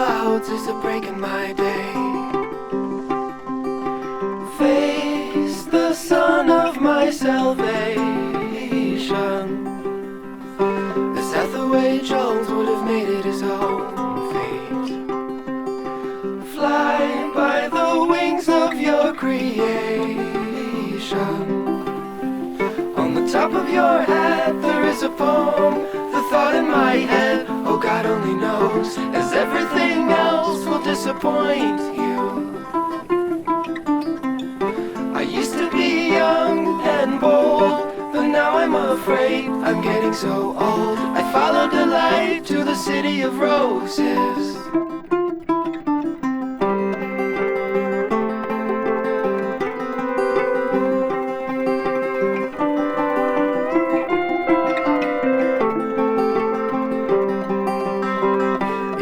clouds is a break in my day. Face the sun of my salvation. As Hathaway Jones would have made it his own fate. Fly by the wings of your creation. On the top of your head there is a poem. The thought in my head, oh God only knows, as everything else will disappoint you. I used to be young and bold, but now I'm afraid I'm getting so old. I followed the light to the city of roses.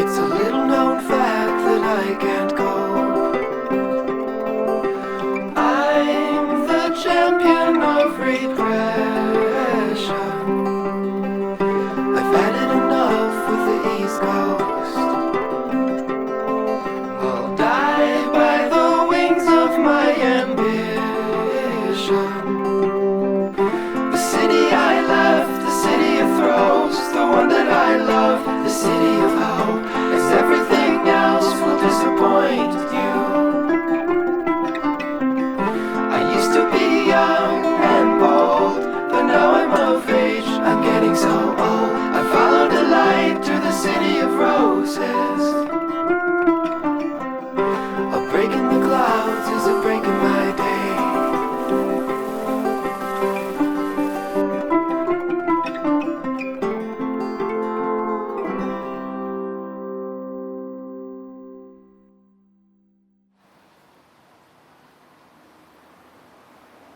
It's a little known fact that I can't go. I'm the champion of regression. I've had it enough with the East Coast. I'll die by the wings of my ambition. The city I left, the city of throws, the one that I love, the city of hope, as everything else will disappoint you.